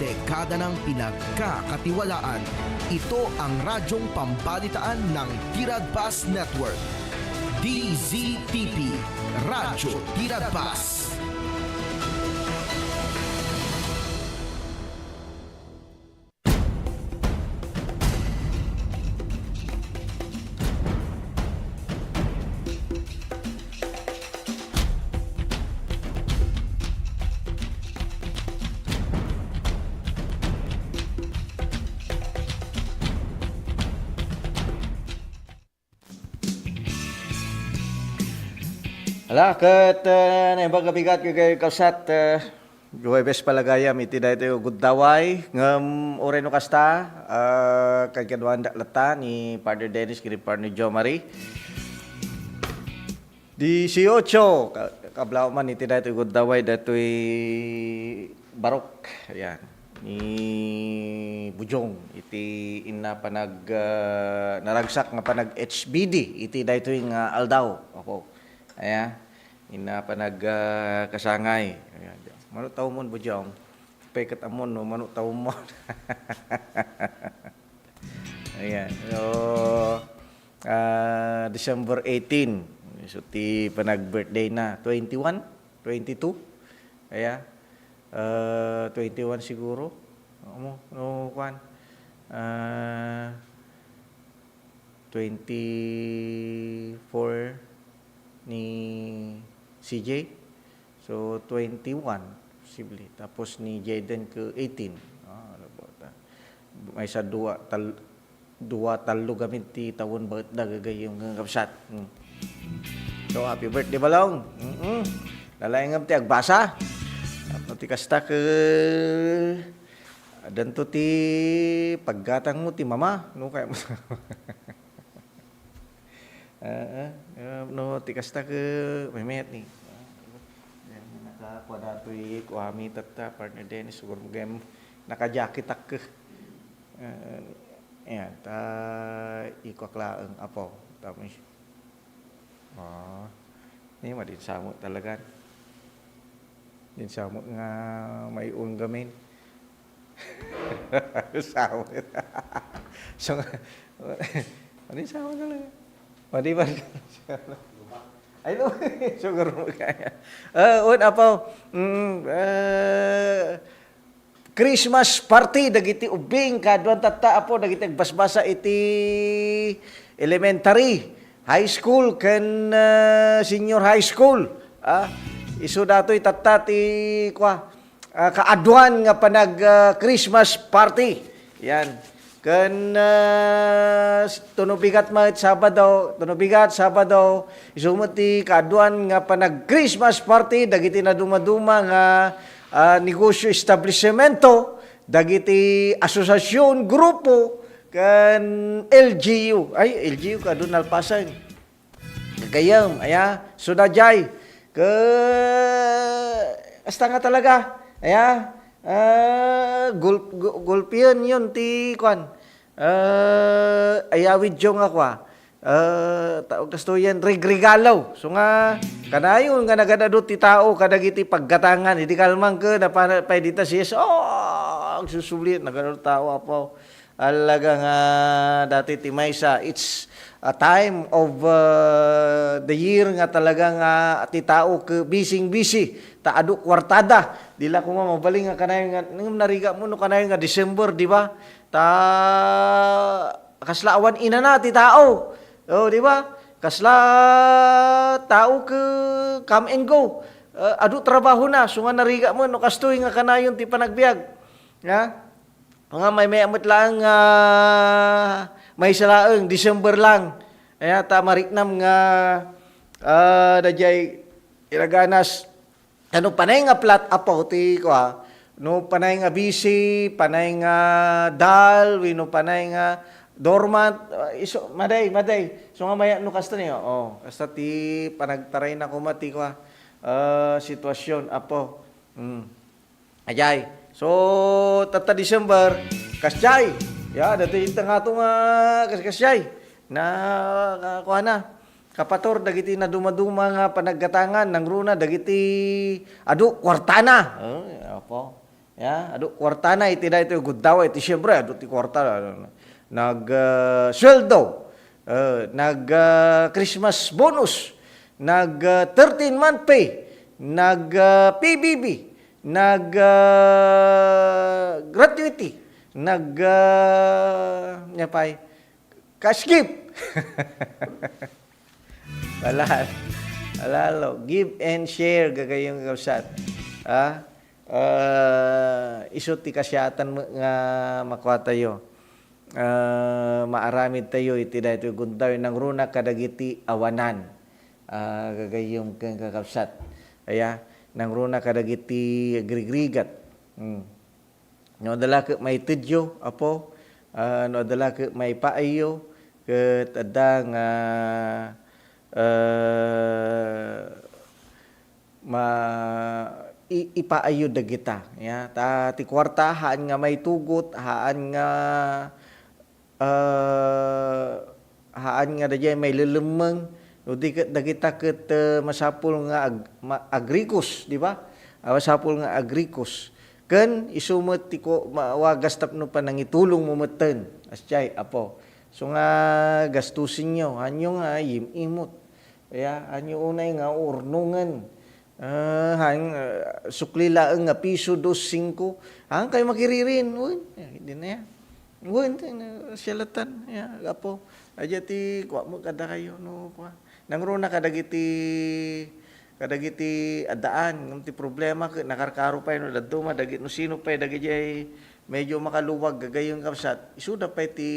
dekada ng pinagkakatiwalaan. Ito ang radyong pambalitaan ng Tiradpas Network. DZTP, Radyo Tiradpas. Ala, kat naibang kabigat kay kausat, Juwebes palagayam, iti da ito good daway, ngam oreno kasta, kay kaduan lata ni Partner Dennis, kini Partner Jo Marie. 18, kablaw man iti da ito good daway, dato'y barok, ayan, ni Bujong, iti ina panag, naragsak nga panag HBD, iti da ito'y nga aldaw, ako. Ayan, ina pa nagkasangay. Ayan, manut taw mon Bujong. Pekat amon no manut taw mon. Ayan. So December 18. So ti panag-birthday na 21, 22. Ayan. 21 siguro. No kwan. 24 ni CJ, so 21 posible, tapos ni Jaden ke 18. May sa dua talo gamit ti tawon bakit dagagay yung kapsat. So happy birthday balong. Lalayang ti agbasa at ti kasta ke danto ti paggatang mo ti mama no kaya mo. No, tikasta ke memet ni. Nakakuha dato'y kuhami tata, Partner Dennis, siguro magayam nakajakit ak ke. Ayan, ikwaklaang apo. Tapos, ini mah dinsamo talaga. Dinsamo nga may gamin. Samo. So, dinsamo talaga. Di ba? Ay, no. Sugar mo kaya. Apaw. Christmas party. Dagiti ubing. Kaduan tata apo. Dagiti basbasa iti elementary, high school, kan senior high school. Isu dato'y tata ti kaaduan nga panag Christmas party. Yan. Kan tunubigat Sabado, isumati kaduan nga panag Christmas party, dagiti na dumaduma nga negosyo establishmento, dagiti asosasyon, grupo, kan LGU. Ay, LGU kadun alpasan. Gayam, sudajay. Hasta nga talaga. Gulpian yun ti kwan. Ayawid yung ako taog kastoyan regregalaw. So nga kanayon nga nagadado ti tao kadagiti paggatangan hindi kalmang ke na pwede ta siya susulit nagadado tao apo. Alaga nga dati ti maysa it's a time of the year nga talaga nga ti tao ke busy taado kwartada dila ko mabaling nga kanayon nga nariga mo no kanayon nga December di ba ta kaslaawan ina na ti tao di ba kasla tao ke come and go adu trabaho na so nga nariga mo no kastoy nga kanayon ti panagbiag nga may amot lang may salaeng December lang ta mariknam nga dajay iraganas ano panay nga plat apo ti no panay nga busy, panay nga dal, no panay nga dormant, iso maday. So nga maya no kasta niyo. Kasta ti panagtaray na kumati sitwasyon apo. Ajay. So tata December kasjay. Dati nga to nga kasjay na kuha na. Kapator dagiti na dumaduma nga panaggatangan ng runa dagiti adu kwartana. Apo. Ya, adu kwarta na iti da ito guddaw iti syempre adu ti kwarta nag sweldo, nag Christmas bonus, nag 13-month pay, nag PBB, nag gratuity, nag nya pay cash gift. Alalo, give and share gagayong kausat. Isot ti kasyatan nga makuha tayo. Maaramid tayo iti dahito guntaw ng runa kadagiti awanan. Gagayong kakapsat. Aya, nang runa kadagiti agrigrigat. No adala ke may tidyo apo, no adala ke may paayo ket adda nga ipaayo dagita ya ta ti kwarta haan nga may tugot haan nga dayay may lelemeng no di ket dagita ket masapul nga agrikos di ba masapul nga agrikos ken isumot ti ko wagas tapno pa nangitulong mo meten asyay apo so nga gastusin nyo anyo nga imot ya anyo unay nga urnungan sukli laeng nga piso 2.5 ang kay makiririn hindi na yan syalatan ya apo aja ti kwa mo kada kayo no kwa nangruna kadagiti adaan ngem ti problema ke nakarkaro pay no dadto madagit no sino pay dagiti medyo makaluwag gagayong kapsat isuda pay ti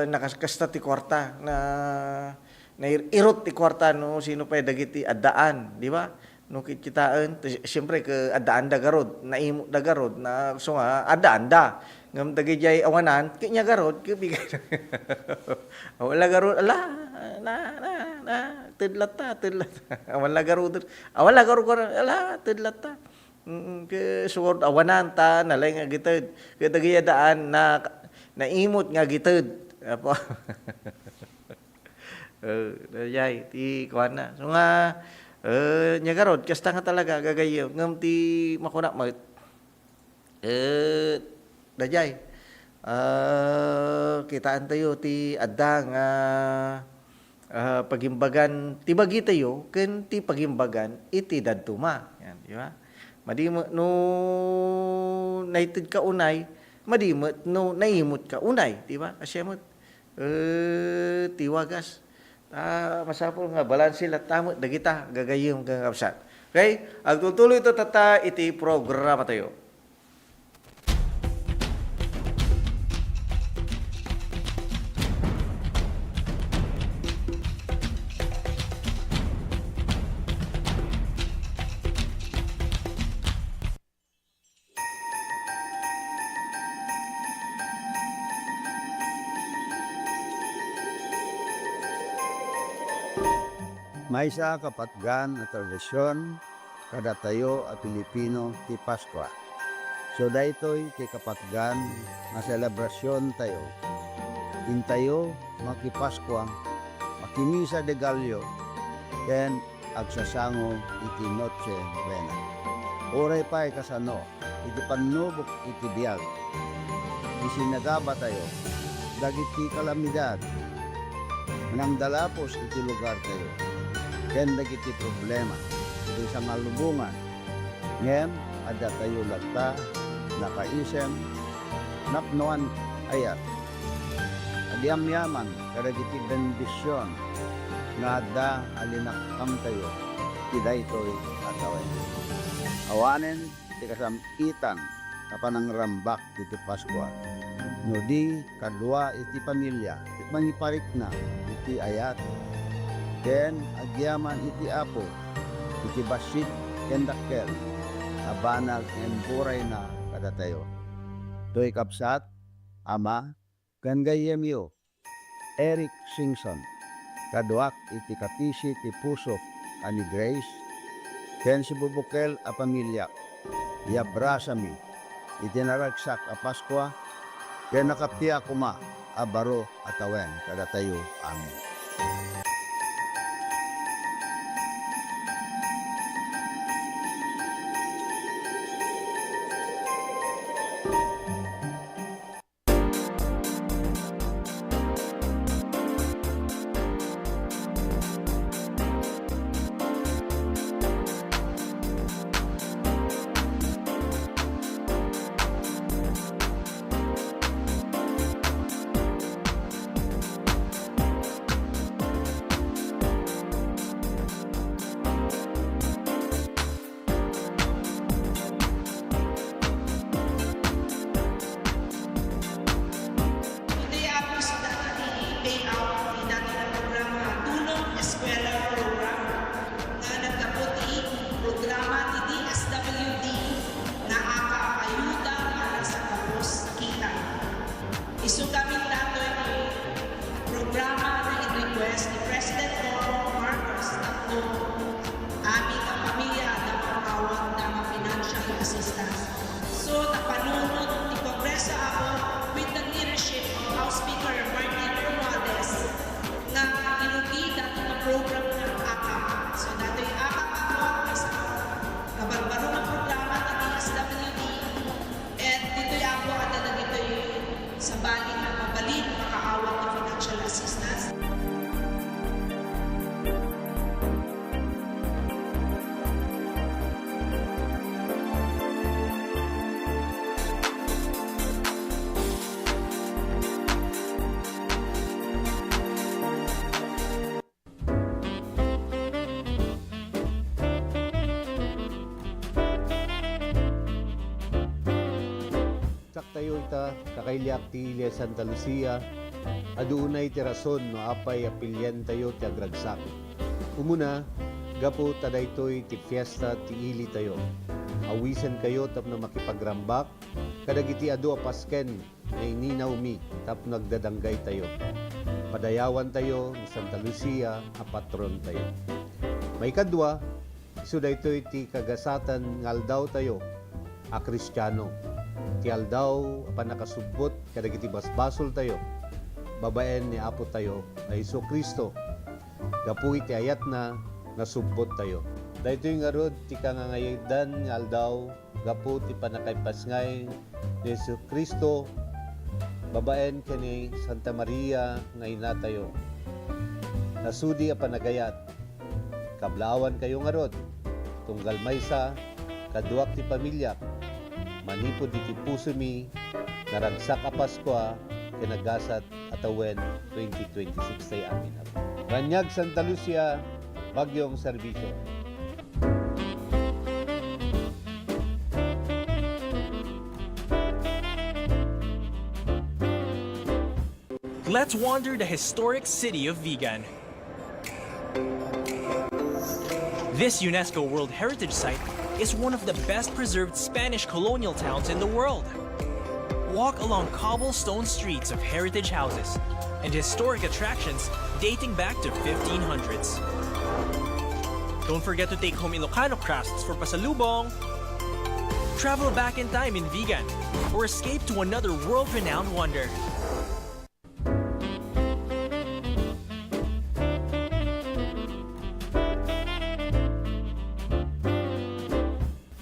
nakakasta ti kwarta na irot ti kwarta no sino pay dagiti addaan di ba no kitaan siyempre ke addaan da garod naimo da garod na so nga addaan da ngam dagiti awanan kinya garod ke bigay wala garod ala na tidlata wala garod ala tidlata ke suword awanan ta nalay nga gited ke dagiti addaan na naimot nga gited apo dayay ti kuan na so nga nya garod kasta nga talaga gagayo ngem ti makuna met dayay kitaan tayo ti adda nga pagimbagan ti bagi tayo ken ti pagimbagan iti dadtuma yan di ba madimot no naited ka unay madimot no naimot ka unay di ba asyemot ti wagas masapol nga balanse lat tamo dagita gagayom kang kapsat. Okay? Agtutuloy ito tata iti programa tayo. May isa kapatgan na tradisyon kada tayo at Pilipino ti Paskwa. So daytoy ti kapatgan na selebrasyon tayo. Intayo makipaskwa, makimisa de Gallo, ken agsasango iti Noche Buena. Oray pa'y kasano, iti panubok iti biyag. Isinagaba tayo, dagiti kalamidad, manang dalapos iti lugar tayo. Ken dagiti problema iti sa malubungan ngem adda tayo latta nakaisem napnoan ayat adiam yaman kadagiti bendisyon nga adda alinakam tayo ti daytoy atawen awanen ti kasam-itan kapanang rambak iti Paskwa no di kadua iti pamilya mangiparik na iti ayat ken agyaman iti apo iti basit ken dakkel abanag en buray na kada tayo toy kapsat ama ken gayemyo Eric Singson kaduak iti kapisi ti pusok ani Grace ken si bubukel a pamilya yabrasami iti naragsak a Paskwa ken nakaptiak kuma a baro atawen kada tayo amen. Saktayo ita, kakailyak ti Ilia Santa Lucia, adunay ti rason no apay apilyan tayo ti agragsak. Umuna, gapo tadaytoy ti fiesta ti ili tayo. Awisan kayo tapno makipagrambak, kadagiti adu apasken na ininaw mi tapno nagdadanggay tayo. Padayawan tayo ni Santa Lucia, a patron tayo. May kadwa, iso daytoy ti kagasatan ngaldaw tayo, a Kristiyano. Ti aldaw apan nakasubbot kadagiti basbasol tayo. Babaen ni Apo tayo na Hesus Kristo. Gapu iti ayat na nasubbot tayo. Daytoy nga rod ti kangangaydan nga aldaw gapu ti panakaypasngay ni Hesus Kristo. Babaen kani Santa Maria nga ina tayo. Nasudi a panagayat. Kablawan kayo nga rod. Tunggal maysa kaduak ti pamilya. Manipod iti puso mi, naragsak a Paskwa, kinagasat atawen 2026 tayo amin. Ranyag Santa Lucia, Bagyong Serbisyo. Let's wander the historic city of Vigan. This UNESCO World Heritage Site is one of the best preserved Spanish colonial towns in the world. Walk along cobblestone streets of heritage houses and historic attractions dating back to 1500s. Don't forget to take home Ilocano crafts for pasalubong. Travel back in time in Vigan or escape to another world-renowned wonder.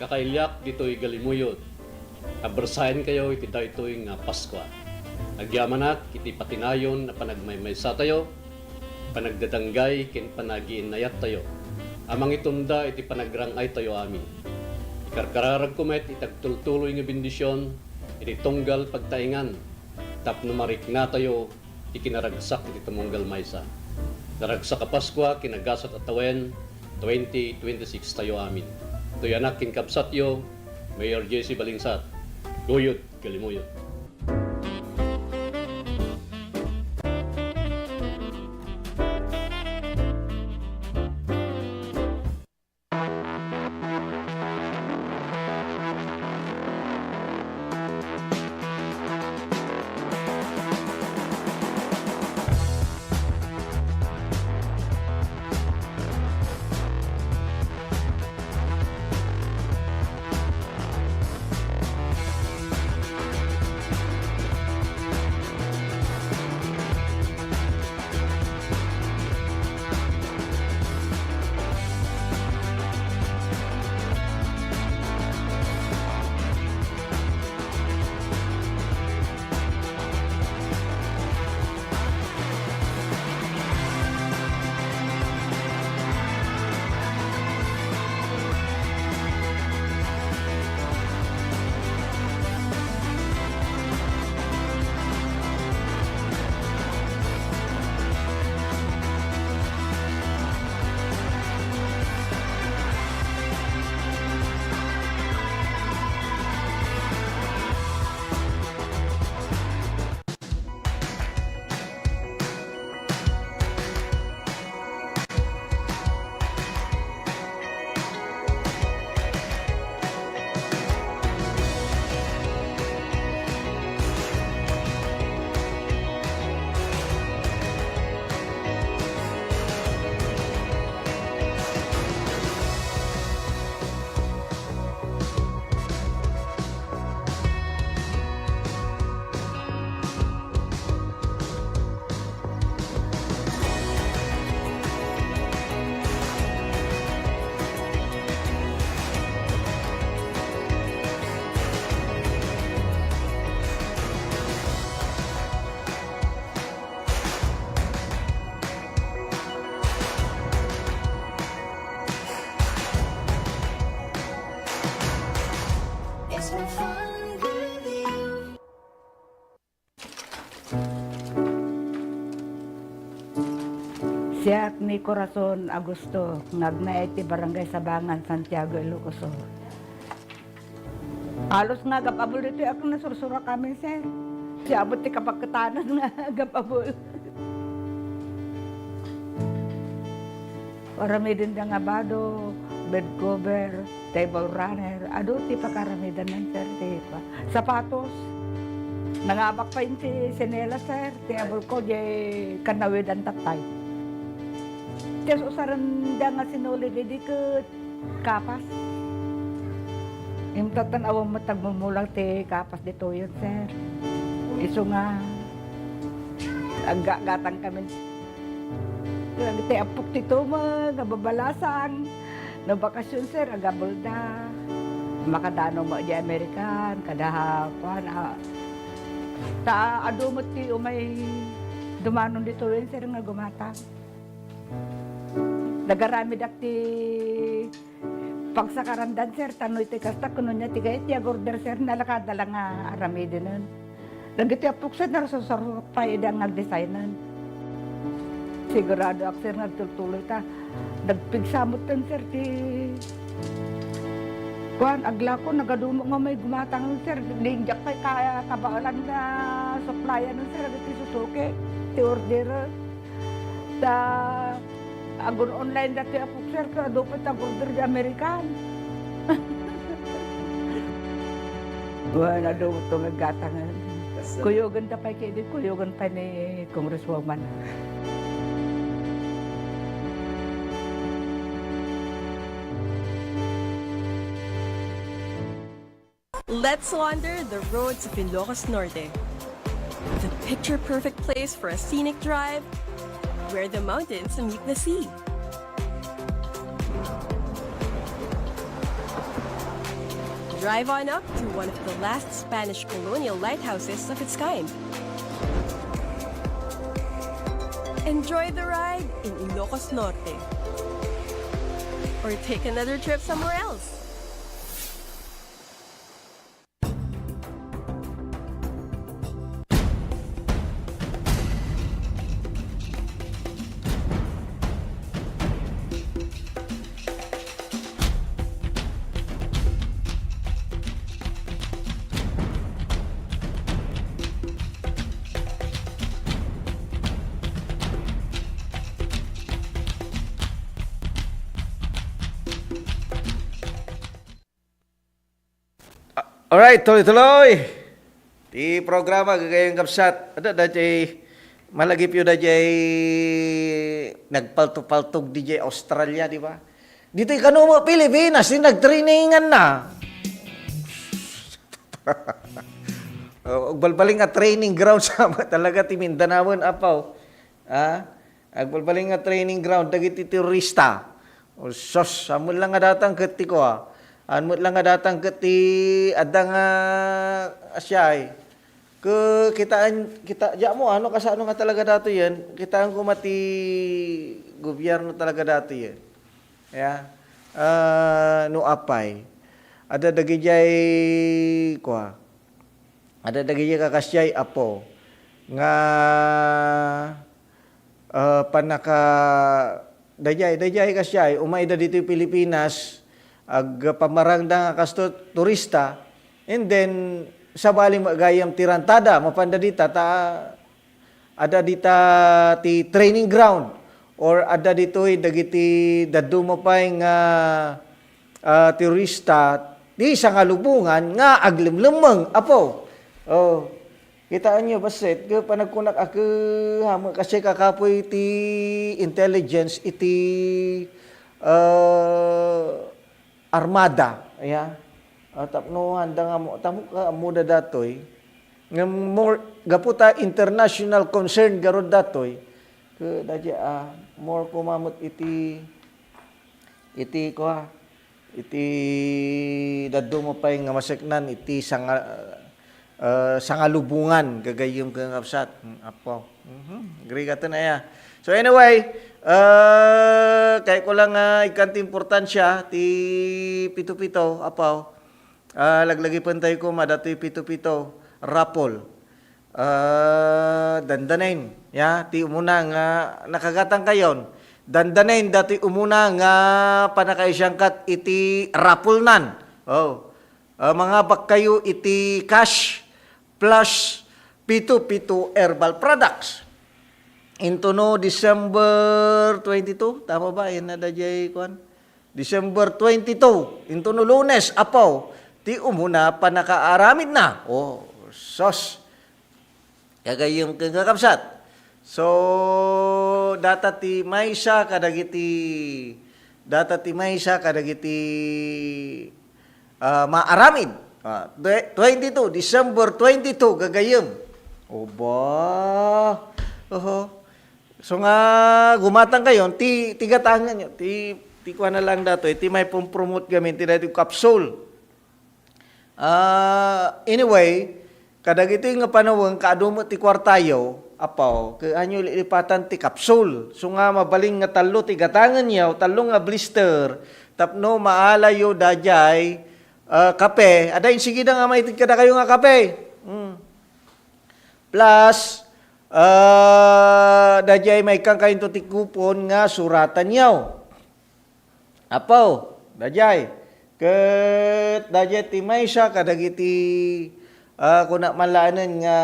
Kakailyak dito'y galimuyot. Abersahin kayo iti daytoy nga Paskwa. Agyamanat iti patinayon na panagmaymaysa tayo, panagdadanggay ken panagiinayat tayo. Amang itunda iti panagrangay tayo amin. Ikarkararag kumet itagtultuloy nga bendisyon, iti tunggal pagtaingan, tapno marikna tayo ikinaragsak iti tumunggal maysa. Naragsak a Paskwa kinagasat atawen 2026 tayo amin. Ito'y anak kinkapsatyo, Mayor Jesse Balingsat. Guyot, Galimuyot. Siak ni Corazon Augusto, ngagna iti Barangay Sabangan, Santiago, Ilocos. Halos nga gapabol dito ako nasursura kami, sir. Siabot ti kapagkatanan nga gapabol. Karamidan da nga bado, bed cover, table runner, ado ti pakaramidan ng sir, ti pa. Sapatos. Nangabak pa yun ti sinela, sir. Ti abol ko, di kanawid ang tatay. Tiyan usaran da nga sinuli, di ka kapas. Yung tatanaw mo tagmumulang ti kapas dito yun, sir. Iso nga, aggatang kami. Ti apok tito mo, nababalasang. Na bakasyon, sir, agabulda. Makadano mo di Amerikan, kadahapan. Ta ado mo ti umay dumanon dito yun, sir, nga gumatang. Nagarami ti pagsakarandan, sir, tanoy ti kasta kuno niya ti gayet ti agorder, sir, nalakadala nga arami din nun. Nagiti apok, sir, narasasarap pa idang nag-designan. Sigurado ako, sir, nagtuloy ta. Nagpigsamot tan, sir, ti kuan agla ko nagadumo nga may gumatang, sir, linjak kay kaya kabaalan na supplyan nun, sir, ti susuki ti order ta agon online dati apok, sir, kado pa ta order di American. Wala daw ito naggatangan. Kuyogan ta pa kaya kuyogan pa ni Congresswoman. Let's wander the roads of Ilocos Norte. The picture-perfect place for a scenic drive where the mountains meet the sea. Drive on up to one of the last Spanish colonial lighthouses of its kind. Enjoy the ride in Ilocos Norte. Or take another trip somewhere else. Alright, tuloy-tuloy. Di programa gagayang kapsat. Ada dajay malagip yun dajay nagpaltog-paltog DJ Australia, di ba? Dito kano mo Pilipinas, di nagtrainingan na. Agbalbaling nga training ground sa talaga ti Mindanao apaw. Agbalbaling nga training ground dagiti turista. O sos, amon lang nga datang ket ti ko Anmut lang nga datang keti adang asyay. Kita ja mo ano kasano nga talaga dato yan. Kitaan ko mati gobyerno talaga dato yan. Ya. No apay. Ada dagijay ko. Ada dagijay kakasyay apo nga panaka dayay kasyay umayda dito Pilipinas ag pamarangda nga kasto turista, and then sabali magayam tirantada mapanda dita ta ada dita ti training ground or ada ditoy dagiti daduma pay nga turista di sa ngalubungan nga aglimlemeng apo. Kitaan nyo basit ke panagkunak ako hamo kasi kakapoy ti intelligence iti armada, ya. Tapno handa nga mo tamo ka muda datoy. Nga more gaputa international concern garod datoy. Ke dadya more kumamot iti daddo mo pay nga maseknan iti sangalubungan gagayom kang kapsat. Apo. Agree ka na ya. So anyway, kay ko lang ikanti importansya ti pito-pito apaw. Laglagi pantay ko madatoy pito-pito rapol. Dandanain ya ti umuna nga nakagatang kayon. Dandanain dati umuna nga panakaisyangkat iti rapol nan. mga bak kayo iti cash plus P2P2 herbal products. Into no December 22, tama ba? Yan na dajay kuan. December 22, into no Lunes, apaw, ti umuna pa nakaaramid na. Oh, sos. Kagayong kagakapsat. So, data ti maysa kadagiti maaramid. 22, December 22, gagayom. Oba. Oho. So nga, gumatang kayo, tigatangan nyo, ti kuha na lang dato, ti may promote gamin, ti dati capsule. Anyway, kadagito yung panawang, kaadumot ti kwartayo, apaw, kaanyo lipatan ti capsule. So nga, mabaling nga talo, tigatangan nyo, talo nga blister, tapno maalayo dajay, kape, adayin sige na nga may kada kayo nga kape. Plus, dajay may kang kayo ti kupon nga suratan nyaw. Apaw, dajay. Ket dajay ti may siya kadagiti kuna malaanan nga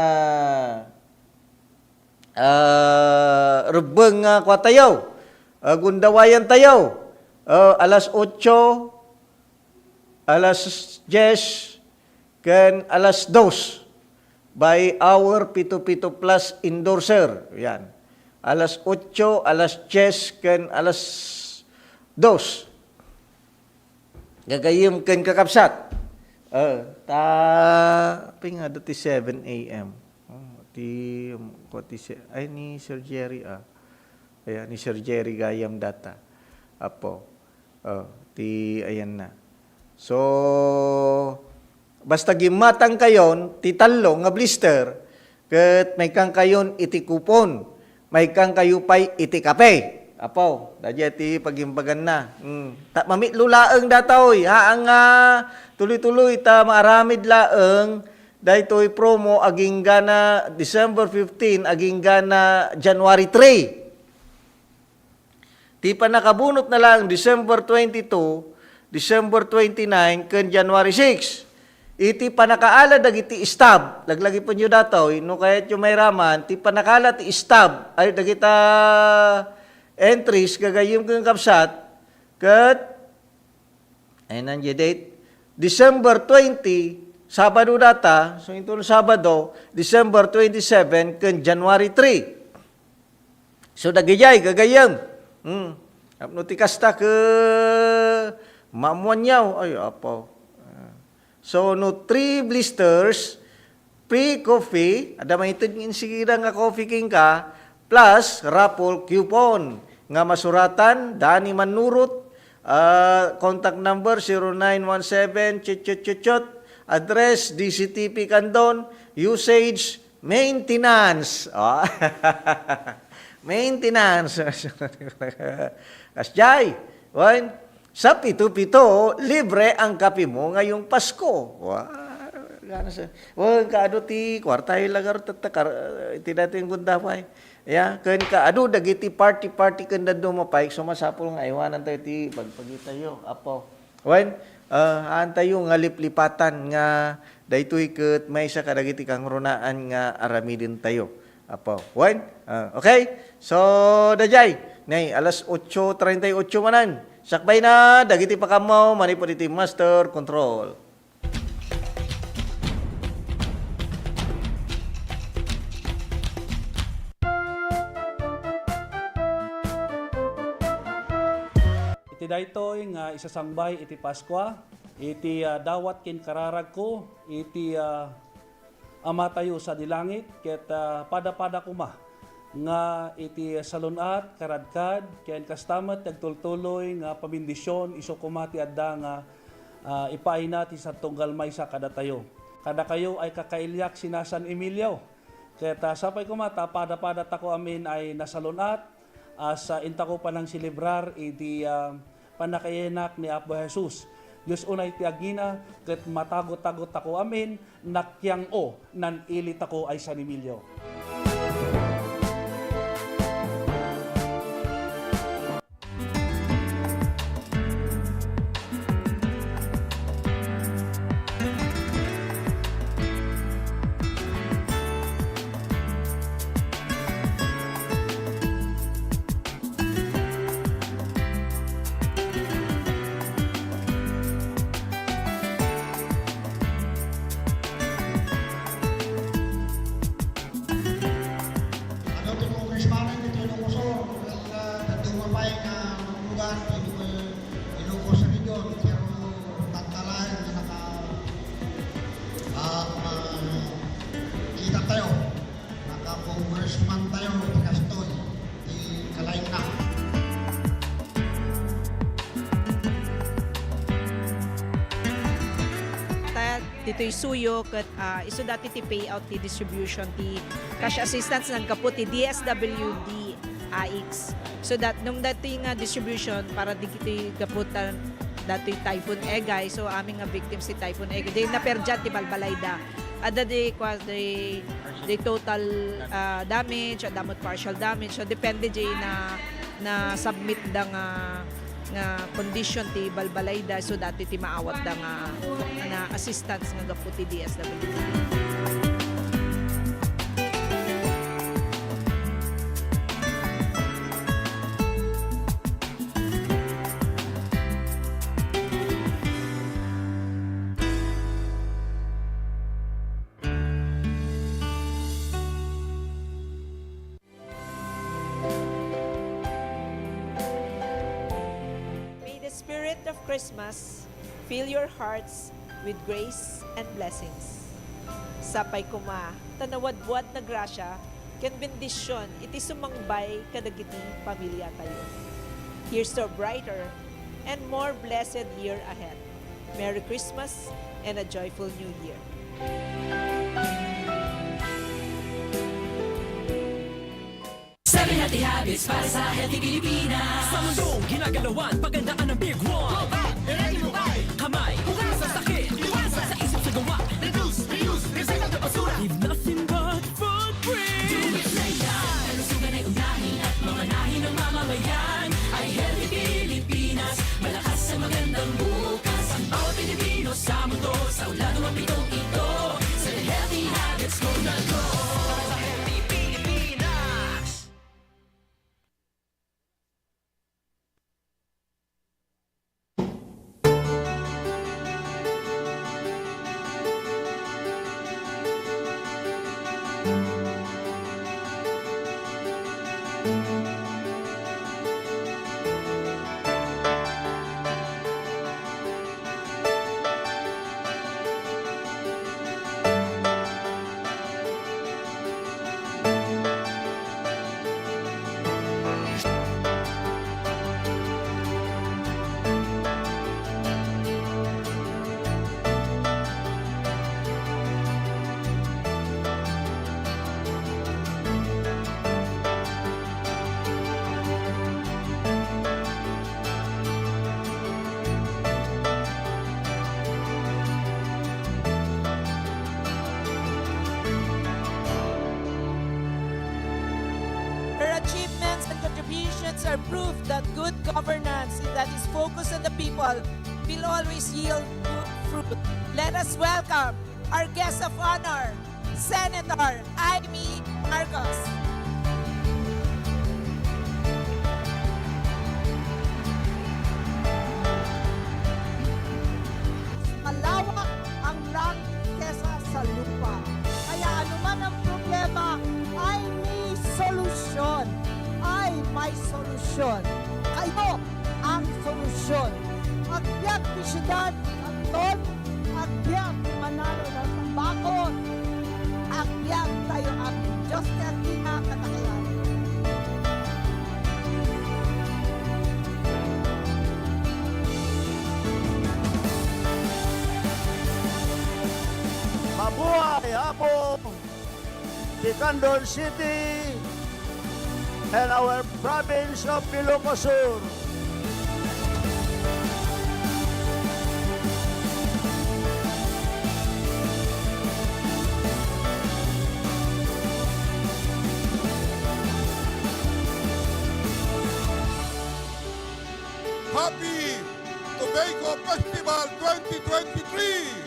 rubeng nga kwa tayaw. Gundawayan tayaw. Alas 8, alas 10, ken alas 2. By hour, P2P2 plus endorser. Yan. Alas 8, alas 10, ken alas 2. Gagayim ken kakapsat. Pinga dati 7 a.m. Ay, ni Sir Jerry, Ayan, ni Sir Jerry gayam data. Apo. Ayan na. So, basta gimatang kayon, titalo nga blister, ket may kang kayon iti kupon, may kang kayo pay iti kape. Apo, dadya ti pagimbagan na. Mamit lulaeng dataoy, haang tuloy-tuloy ta maaramid laeng, daytoy promo aging gana December 15, aging gana January 3. Ti pa nakabunot na lang December 22, December 29, ken January 6. Iti panakaala dagiti stab, laglagi po nyo datoy, no kahit yung may raman, ti panakaala ti stab, ay dagita entries, gagayim kong kapsat, kat, ay nandiyo date, December 20, Sabado data, so ito Sabado, December 27, ken January 3. So dagijay, gagayim. Apno ti kasta ke mamuan yaw, ay apo. So, no 3 blisters, free coffee, ada maitid ng sigira nga coffee king ka, plus raffle coupon, nga masuratan, Dani Manurut, contact number 0917 chut address DCTP Candon, usage, maintenance. Maintenance. Kasjay, sa P2P2, libre ang kape mo ngayong Pasko. Kaado ti kwartayo lagar tatakar iti dating gundapay. Ya, ken kaado dagiti party ken daddo mapay sumasapol nga iwanan tayo ti pagpagitayo. Apo. Antayo nga liplipatan nga daytoy ket maysa kadagiti kang runaan nga aramidin tayo. Apo. Okay? So, dajay, nay alas 8:38 manan. Sakbay na, dagiti pa kamo, manipod iti master control. Iti daytoy nga isasangbay iti Paskwa, iti dawat kin kararag ko, iti ama tayo sa dilangit, ket pada-pada kuma nga iti salunat karadkad ken kastamet nagtultuloy nga pamindisyon iso kumati adda nga ipaina ti sa tunggal maysa kada tayo. Kada kayo ay kakailyak sina San Emilio. Ket sapay kumata pada-pada tako amin ay nasalunat sa intako pa nang silibrar iti panakayenak ni Apo Jesus. Diyos unay ti agina ket matagot-tagot ako amin nakyang nan ilit ako ay San Emilio. Congressman tayo, Gastoy, Kalain na. Dito'y suyo kat iso dati ti payout ti distribution ti cash assistance nagkapot ti DSWD AX. So nung dati nga distribution para di kiti kaputan dati Typhoon Egay, so aming nga victims si Typhoon Egay. Di naperjat ti Balbalayda. Ada the total damage, damot partial damage. So depende di na submit da nga condition ti Balbalayda, so dati ti maawat da nga na assistance nga gapu ti DSWD. Spirit of Christmas, fill your hearts with grace and blessings. Sapay kuma, tanawad-buad na grasya, ken bendisyon, iti sumangbay kadagiti pamilya tayo. Here's to a brighter and more blessed year ahead. Merry Christmas and a joyful New Year. 7 healthy habits para sa healthy Pilipinas. Sa mundong ginagalawan, pagandaan ng Big One. Kamay, hugas sa sakit, iwasan sa isip sa gawa. Reduce, reuse, recycle na basura. Leave nothing but footprint. Do it na yan. Kalusugan ay unahin at mga nahin ng mamamayan. Ay healthy Pilipinas, malakas sa magandang bukas. Ang bawat Pilipino sa mundo, sa uladong ang pitong ito. Sa healthy habits ko na go. Are proof that good governance that is focused on the people will always yield good fruit. Let us welcome our guest of honor, Senator Amy Marcos. Malawak ang langit kesa sa lupa. Kaya anuman ang problema ay may solusyon. May solusyon. Kayo ang solusyon. Agbyag ni siyudad, Anton, agbyag manalo ng tabako, agbyag tayo ang Diyos na kinakatakayan. Mabuhay Apo, Bicandon City, and our province of Ilocos Sur. Happy Tobago Festival 2023!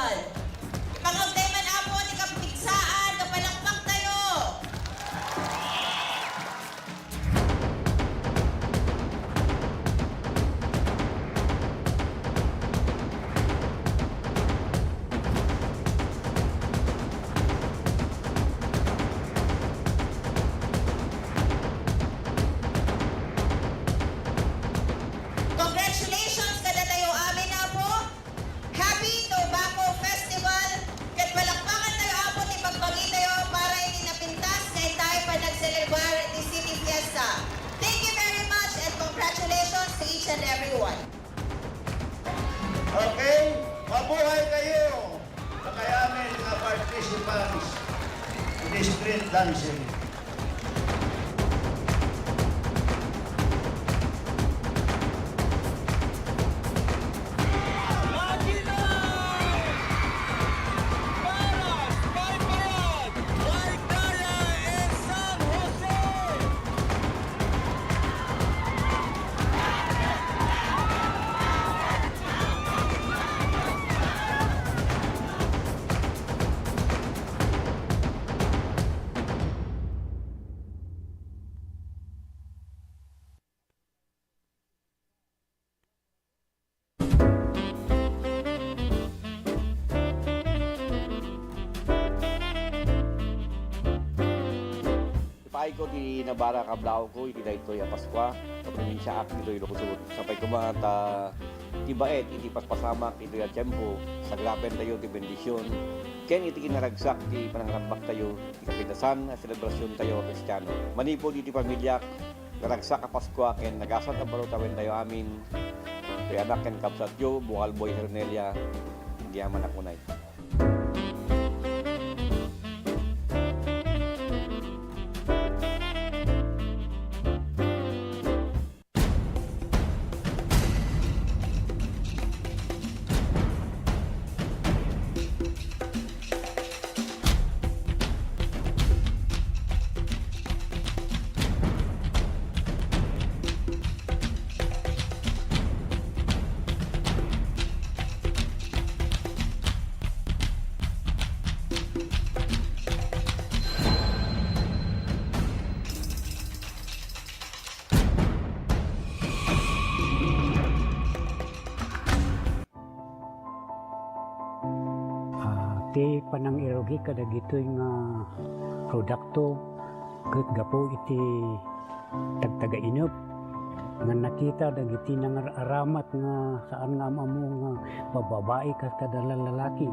Festival. Pangagday man ako ni kapigsaan, kapalakpak tayo. Congratulations kada tayo amin na po. Happy Tobacco Festival. Kat palakpakan tayo apo ni pagbagi tayo para hindi napintas na tayo pa nag-celebrate the City Fiesta. Thank you very much and congratulations to each and everyone. Okay, mabuhay kayo sa kayamin mga participants in the street dancing. Ipay ko di nabara kablao ko, iti daytoy a Paskwa, sa probinsya ak ditoy Ilocos. Sapay ko mga tibaet, iti paspasamak, iti a tiyempo, sagrapen tayo, ti bendisyon. Ken iti kinaragsak, ti panangrambak tayo, ti kapitasan, selebrasyon tayo, Kristiyano. Manipod iti pamilyak, naragsak a Paskwa, ken nagasat ang balutawen tayo amin. Ti anak ken kapsat yo, Bukal Boy Hernelia, hindi aman akunay. Ti panang irogi kada gitoy nga produkto ket gapo iti tagtaga inup nga nakita dagiti nangaramat nga saan nga amo nga bababae kas kada lalaki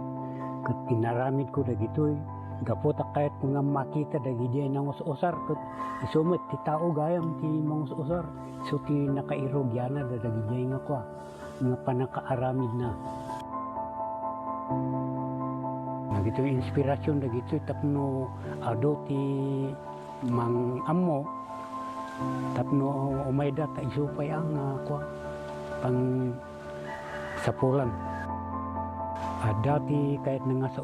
ket pinaramid ko dagitoy gapo ta kahit nga makita dagiti nang usar ket isumet ti tao gayam ti mangusar so ti nakairogyana dagiti nga kwa nga panakaaramid na. Nagito inspirasyon dagito tapno ado ti mang amo tapno umayda ta isupay ang kwa pang sapulan. Ada ti kahit nga sa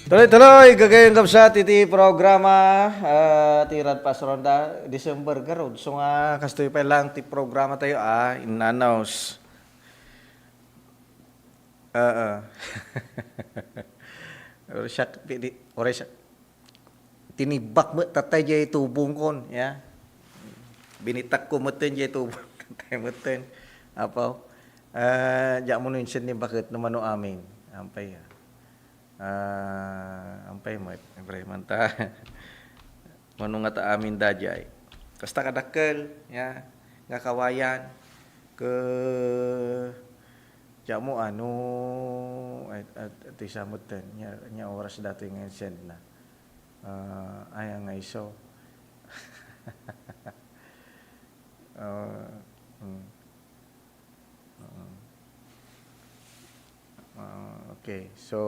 Tuloy-tuloy, gagayong kapsat iti programa Tirad Pas Ronda, December garod. So nga, kastoy pa lang ti programa tayo, in-announce. Tinibak mo, tatay jay tubong kon, ya. Binitak ko mo ten jay tubong, tatay mo ten. Apaw. Diyan mo nun siya ni bakit naman o amin. Ampay, ampay mo,empre manta. Manong nga ta amin dajay. Kasta kadakkel, ya, nga kawayan, ke, diyan mo ano, at isa mo ten, nya oras dati nga send na. Ay, nga iso. Okay, so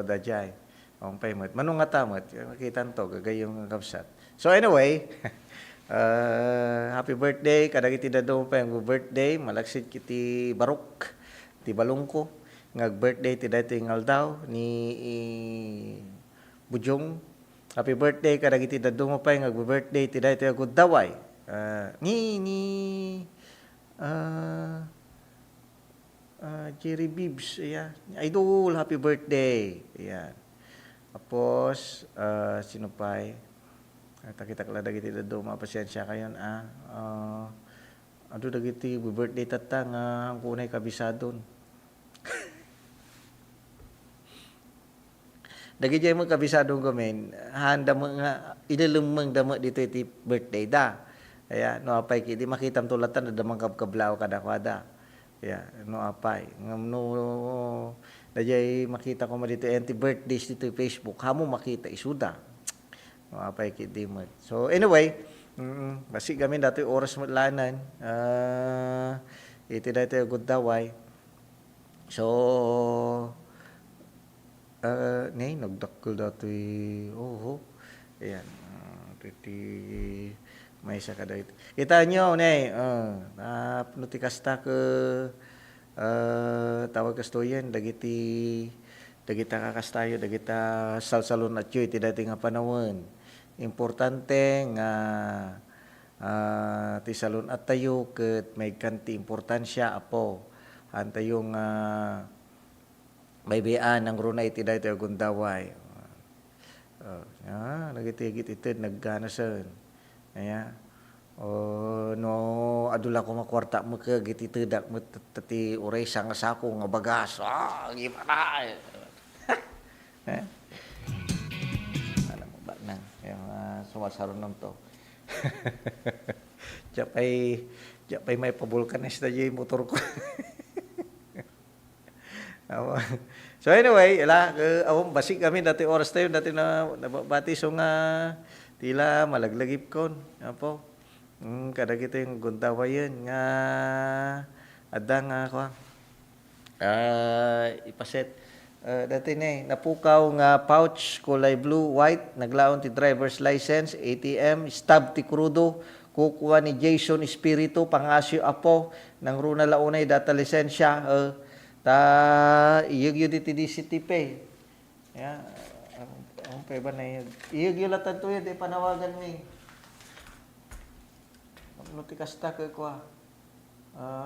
dajay. Ang paymot. Manong nga tamot, makita to, gagayong kapsat. So anyway, happy birthday, kadagiti dadong pa yung birthday, malaksid kiti Barok, ti Balungko, ngag-birthday ti dati ngaldaw ni Bujong. Happy birthday, kadagiti dadong pa yung ngag-birthday ti dati Agudaway. Jerry Bibbs, ayan. Idol, happy birthday. Ayan. Tapos, sino pa eh? Kita kala dagiti do, mapasensya kayon ado dagiti birthday tata nga ang kunay kabisadon. Dagiti mo kabisadong gamen, handa mo nga idalumang damo dito iti birthday da. Ayan, no apay kiti makitam tulatan na damang kabkablaw kada kwada. Yeah, no apay. Ngam no dayay makita ko ma dito anti birthdays dito Facebook. Hamo makita isuda. No apay kiti mo. So anyway, basi gamin dati oras matlanan. Iti dati good daway. So nay nagdakkel dati. Ayan. Pretty may isa ka dito. Kita nyo, nay, nutikasta ke tawag kastoyan, dagita kakastayo, dagita salsalon at yun, iti dati nga panawon. Importante nga ti salon at tayo, ket may kanti importansya, apo. Antayo nga may biyan ng runa iti dati agundaway. Nagitigit ito, nagganasan. Aya. No adula ko makwarta mo ka giti tedak mo tati uray sang sako nga bagas. Gimana? Alam mo ba nang yung sumasaron ng to. Japay may pabulkanis na yung motor ko. So anyway, awong basik kami dati oras tayo dati na nabati so nga tila malaglagip kon apo kada kita yung guntawayan nga ada nga ko ipaset dati napukaw nga pouch kulay blue white naglaon ti driver's license ATM stab ti krudo kukuha ni Jason Espiritu pangasyo apo nang runa launay data lisensya ta iyagyo ti DCTP ya okay ba na yun? Iyagilatan to yun, di panawagan mo eh. Nutikasta ko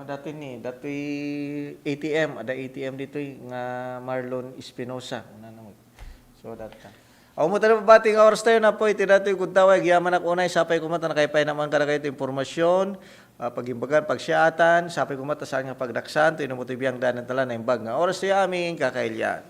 dati ATM, ada ATM dito nga Marlon Espinosa. So, data. Ako mo tayo mabating oras tayo na po, iti dati yung kuntaway, giyaman ako unay, sapay kumata, nakaypay naman ka na kayo ito informasyon, pagimbagan, pagsyatan, sapay kumata saan nga pagdaksan, ito yung mutibiyang danan tala na yung bag nga oras tayo aming kakailyan.